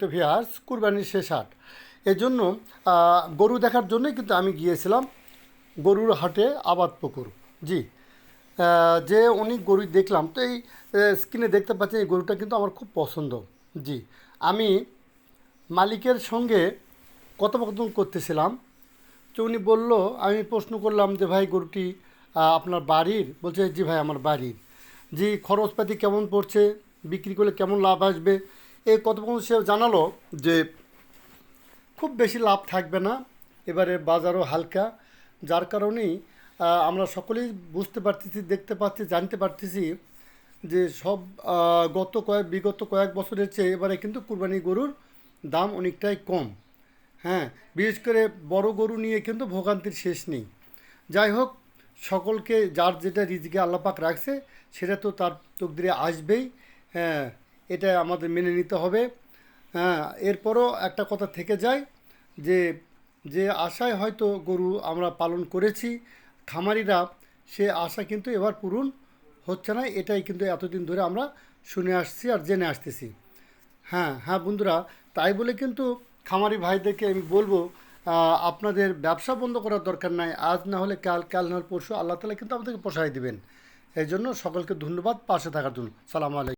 তো ভিয়ার্স কুরবানির শেষ হাট এজন্য গরু দেখার জন্যই কিন্তু আমি গিয়েছিলাম গরুর হাটে আবাদপুকুর। জি, যে অনেক গরু দেখলাম তো এই স্ক্রিনে দেখতে পাচ্ছেন এই গরুটা কিন্তু আমার খুব পছন্দ। জি, আমি মালিকের সঙ্গে কথোপকথন করতেছিলাম, তো উনি বললো, আমি প্রশ্ন করলাম যে ভাই গরুটি আপনার বাড়ির? বলছে জি ভাই আমার বাড়ির। জি, খরচপাতি কেমন পড়ছে, বিক্রি করলে কেমন লাভ আসবে, এই কথোপকথন সে জানালো যে খুব বেশি লাভ থাকবে না, এবারে বাজারও হালকা, যার কারণেই আমরা সকলেই বুঝতে পারতেছি, দেখতে পাচ্ছি, জানতে পারতেছি যে সব বিগত কয়েক বছরের চেয়ে এবারে কিন্তু কুরবানি গরুর দাম অনেকটাই কম। হ্যাঁ, বিশেষ করে বড় গরু নিয়ে কিন্তু ভোগান্তির শেষ নেই। যাই হোক, সকলকে যার যেটা রিজিকে আল্লাপাক রাখছে সেটা তো তার তকদিরে আসবেই। হ্যাঁ, এটা আমাদের মেনে নিতে হবে। হ্যাঁ, এরপরও একটা কথা থেকে যায় যে যে আশায় হয়তো গরু আমরা পালন করেছি খামারিরা, সে আশা কিন্তু এবার পূরণ হচ্ছে না। এটাই কিন্তু এতদিন ধরে আমরা শুনে আসছি আর জেনে আসতেছি। হ্যাঁ হ্যাঁ বন্ধুরা, তাই বলে কিন্তু খামারি ভাইদেরকে আমি বলবো আপনাদের ব্যবসা বন্ধ করার দরকার নাই। আজ না হলে কাল, কাল না হলে পরশু আল্লাহ তালা কিন্তু আমাদেরকে পোষায় দিবেন। এই জন্য সকলকে ধন্যবাদ পাশে থাকার জন্য। সালাম আলাইকুম।